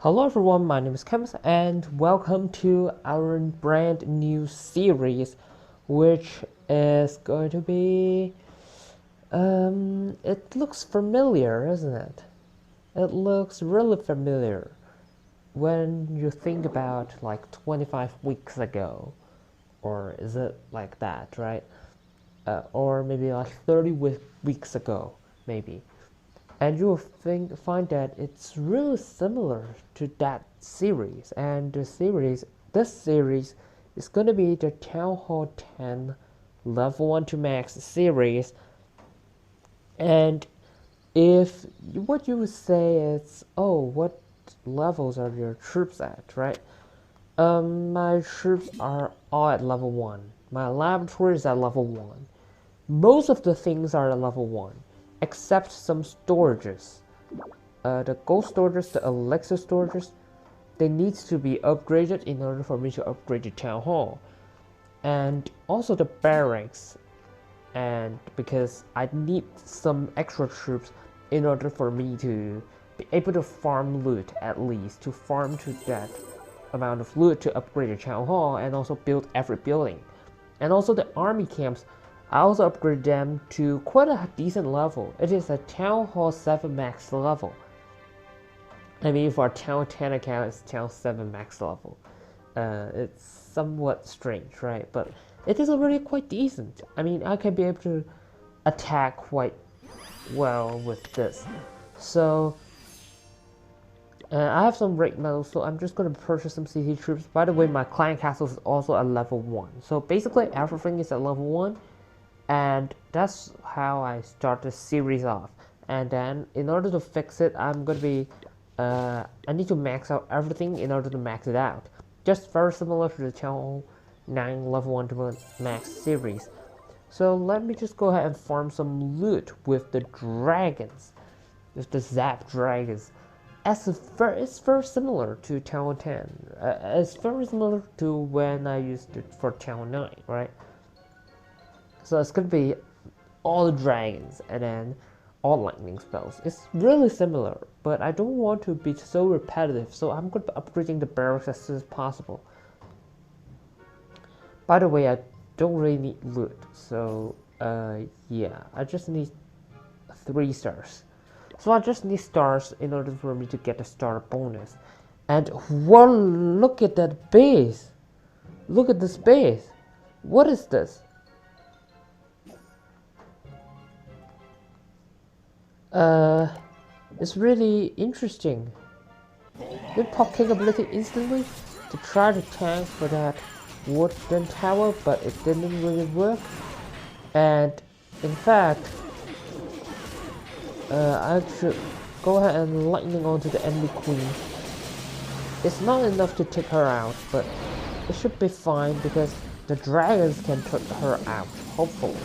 Hello everyone, my name is Kemis and welcome to our brand new series which is going to be it looks familiar, isn't it? It looks really familiar when you think about like 25 weeks ago, or is it like that, right? Or maybe like 30 weeks ago, maybe. And you will find that it's really similar to that series. And this series is going to be the Town Hall 10 Level 1 to Max series. And if what you would say is, oh, what levels are your troops at, right? My troops are all at level 1. My laboratory is at level 1. Most of the things are at level 1, except some storages. The gold storages, the elixir storages, they need to be upgraded in order for me to upgrade the town hall. And also the barracks, and because I need some extra troops in order for me to be able to farm loot, at least to farm to that amount of loot to upgrade the town hall and also build every building. And also the army camps, I also upgrade them to quite a decent level. It is a Town Hall 7 max level. I mean, for a Town 10 account, it's Town 7 max level. It's somewhat strange, right? But it is already quite decent. I mean, I can be able to attack quite well with this. So, I have some rate medals, so I'm just going to purchase some CT troops. By the way, my client castle is also at level 1. So basically, everything is at level 1. And that's how I start the series off. And then in order to fix it, I'm going to be I need to max out everything in order to max it out, just very similar to the Town 9 level 1 to max series. So let me just go ahead and farm some loot with the dragons, with the zap dragons. It's very similar to Town 10. It's very similar to when I used it for Town 9, right? So it's going to be all the dragons and then all lightning spells. It's really similar, but I don't want to be so repetitive, so I'm going to be upgrading the barracks as soon as possible. By the way, I don't really need loot, so yeah, I just need 3 stars. So I just need stars in order for me to get a star bonus. And whoa, look at that base! Look at this base! What is this? It's really interesting. Did pop capability instantly to try to tank for that wooden tower, but it didn't really work. And in fact, I should go ahead and lightning onto the enemy queen. It's not enough to take her out, but it should be fine because the dragons can take her out, hopefully.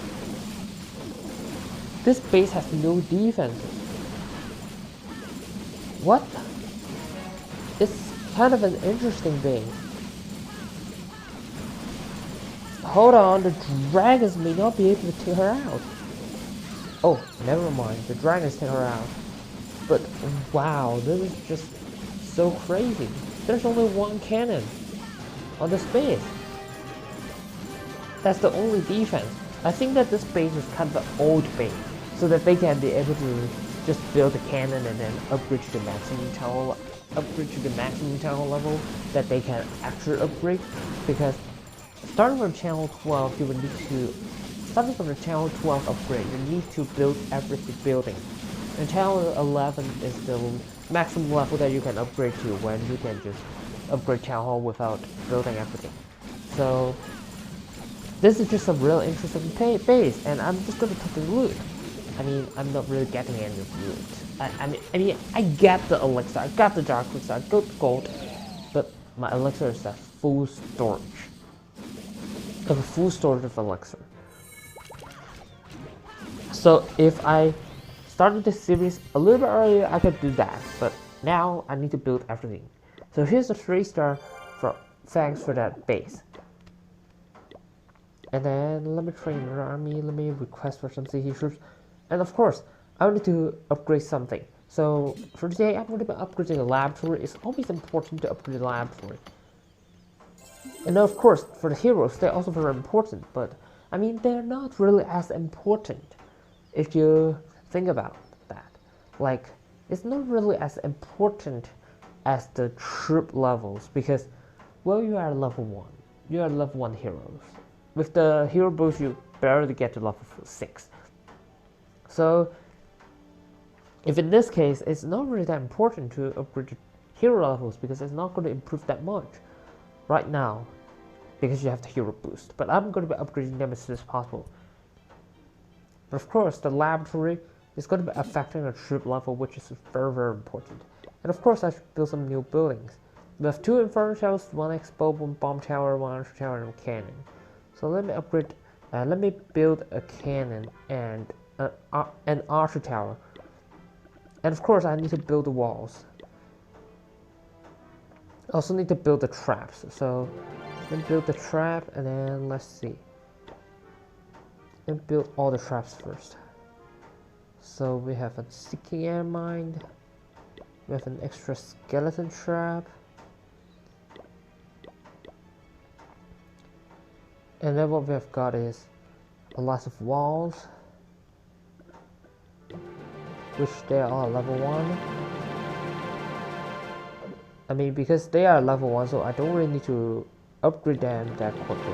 This base has no defenses. What? It's kind of an interesting base. Hold on, the dragons may not be able to take her out. Oh, never mind, the dragons take her out. But wow, this is just so crazy. There's only one cannon on this base. That's the only defense. I think that this base is kind of an old base, so that they can be able to just build a cannon and then upgrade to the maximum tower, level that they can actually upgrade. Because starting from channel 12, you will need to starting from the channel 12 upgrade, you need to build every building. And channel 11 is the maximum level that you can upgrade to when you can just upgrade town hall without building everything. So this is just a real interesting base, and I'm just gonna take the loot. I mean, I'm not really getting any loot. I mean, I get the elixir, I got the dark elixir, I got the gold, but my elixir is at full storage. I have a full storage of elixir. So if I started this series a little bit earlier, I could do that, but now I need to build everything. So here's a 3-star for thanks for that base. And then let me train your army, let me request for some CT troops. And of course, I need to upgrade something. So for today, I'm going to be upgrading the laboratory. It's always important to upgrade the laboratory. And of course, for the heroes, they're also very important, but I mean, they're not really as important if you think about that. Like, it's not really as important as the troop levels because, well, you are level 1. You are level 1 heroes. With the hero boost, you barely get to level 6. So, if in this case, it's not really that important to upgrade hero levels because it's not going to improve that much right now because you have the hero boost. But I'm going to be upgrading them as soon as possible. But of course, the laboratory is going to be affecting the troop level, which is very, very important. And of course, I should build some new buildings. We have 2 Inferno Towers, 1 Expo, 1 Bomb Tower, 1 Archer Tower, and a cannon. So let me upgrade, let me build a cannon and an Archer Tower. And of course, I need to build the walls. I also need to build the traps. So let me build the trap, and then let's see. Let me build all the traps first. So we have a seeking air mine. We have an extra skeleton trap. And then what we have got is a lot of walls, which they are level 1. I mean, because they are level 1, so I don't really need to upgrade them that quickly.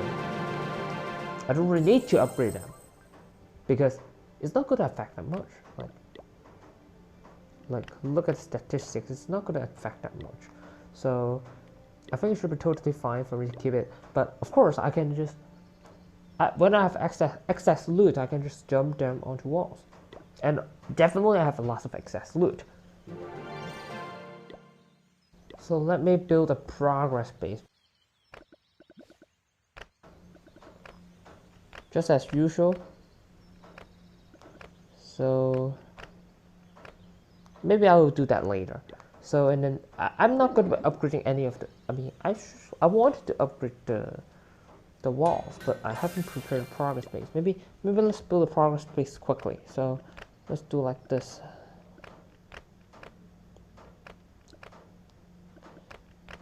I don't really need to upgrade them because it's not going to affect that much. Like look at statistics, it's not going to affect that much. So I think it should be totally fine for me to keep it. But of course, I can just when I have excess loot, I can just jump them onto walls. And definitely I have a lot of excess loot. So let me build a progress base. Just as usual. So maybe I will do that later. So and then I'm not going to be upgrading any of the. I mean, I wanted to upgrade the walls, but I haven't prepared a progress base. Maybe let's build a progress base quickly. So let's do like this.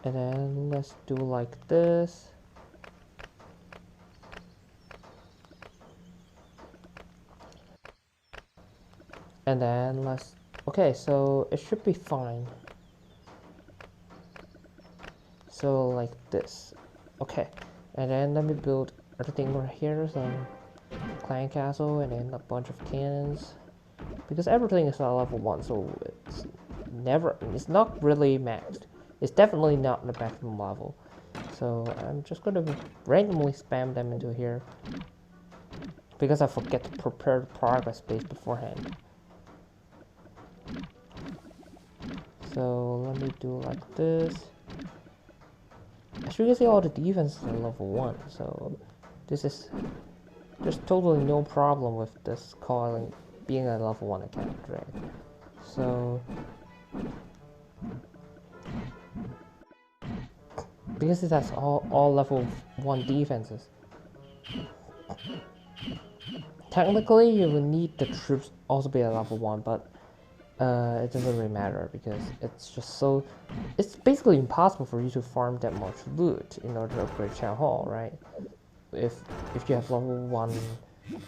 And then let's do like this. And then let's, okay, so it should be fine. So like this. Okay. And then let me build everything right here, some clan castle, and then a bunch of cannons. Because everything is at level 1, so it's not really maxed. It's definitely not the maximum level. So I'm just going to randomly spam them into here. Because I forget to prepare the progress base beforehand. So let me do like this. As you can see, all the defenses are level 1, so there's totally no problem with this calling being a level 1 account, right? So because it has all level 1 defenses, technically you will need the troops also be at level 1, but it doesn't really matter because it's basically impossible for you to farm that much loot in order to upgrade Town Hall, right? If you have level 1,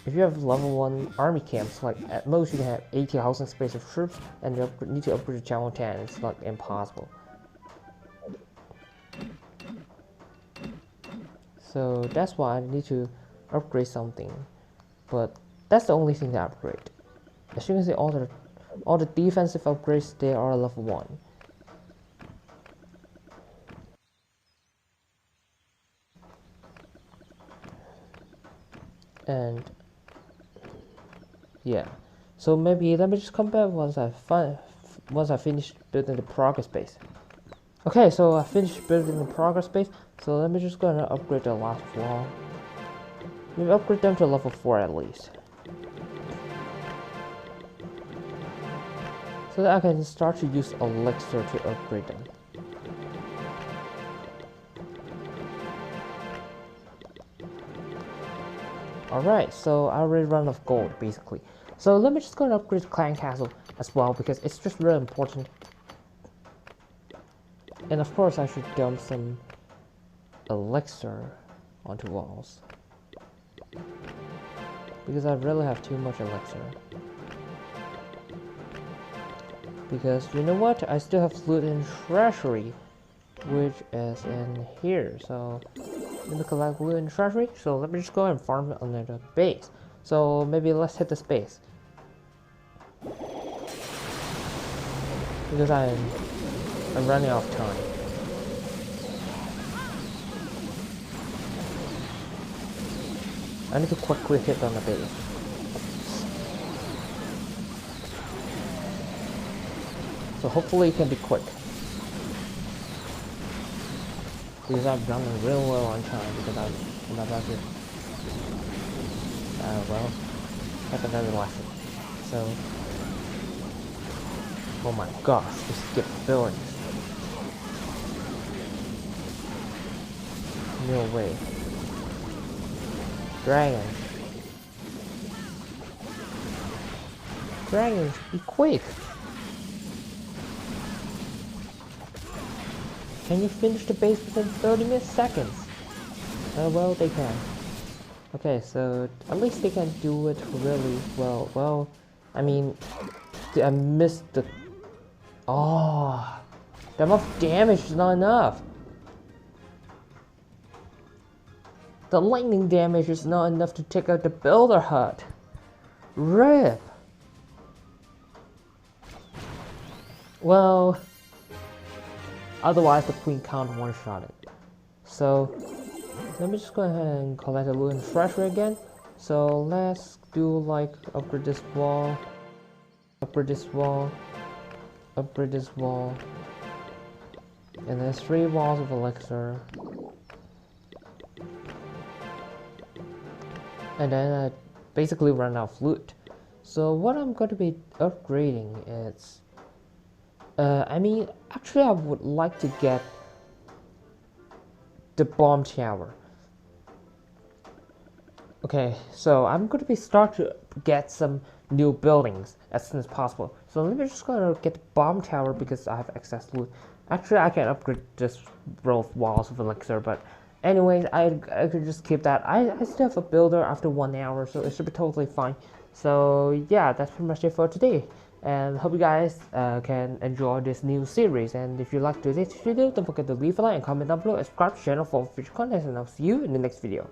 if you have level 1 army camps, like at most you can have 80,000 space of troops, and you need to upgrade to Town Hall 10. It's like impossible. So that's why I need to upgrade something, but that's the only thing to upgrade. As you can see, all the defensive upgrades, they are level 1. And yeah, so maybe let me just come back once I finish building the progress base. Okay, so I finished building the progress base. So let me just go and upgrade the last wall. Maybe upgrade them to level 4 at least. So that I can start to use elixir to upgrade them. Alright, so I already run out of gold basically. So let me just go and upgrade the clan castle as well, because it's just really important. And of course I should dump some elixir onto walls, because I really have too much elixir. Because you know what, I still have loot in treasury, which is in here. So let me collect loot in treasury. So let me just go and farm it under the base. So maybe let's hit the space, because I'm running out of time. I need to quickly hit on the base. So hopefully it can be quick, because I've done it real well on time, because I'm about to well, have another lesson. So oh my gosh, just skip buildings. No way. Dragons. Dragons, be quick! Can you finish the base within 30 seconds? Oh well, they can. Okay, so at least they can do it really well. Well, I mean, I missed the... Oh, the amount of damage is not enough. The lightning damage is not enough to take out the builder hut. RIP. Well, otherwise the queen can't one-shot it. So let me just go ahead and collect a loot and treasure again. So let's do like upgrade this wall, upgrade this wall, upgrade this wall, and there's 3 walls of elixir. And then I basically run out of loot. So what I'm going to be upgrading is, I mean, actually I would like to get the bomb tower. Okay, so I'm going to be start to get some new buildings as soon as possible. So let me just go and get the bomb tower, because I have excess loot. Actually, I can upgrade this row of walls of elixir, but anyways, I could just keep that. I still have a builder after 1 hour, so it should be totally fine. So yeah, that's pretty much it for today. And hope you guys can enjoy this new series. And if you like this video, don't forget to leave a like and comment down below and subscribe to the channel for future content. And I'll see you in the next video.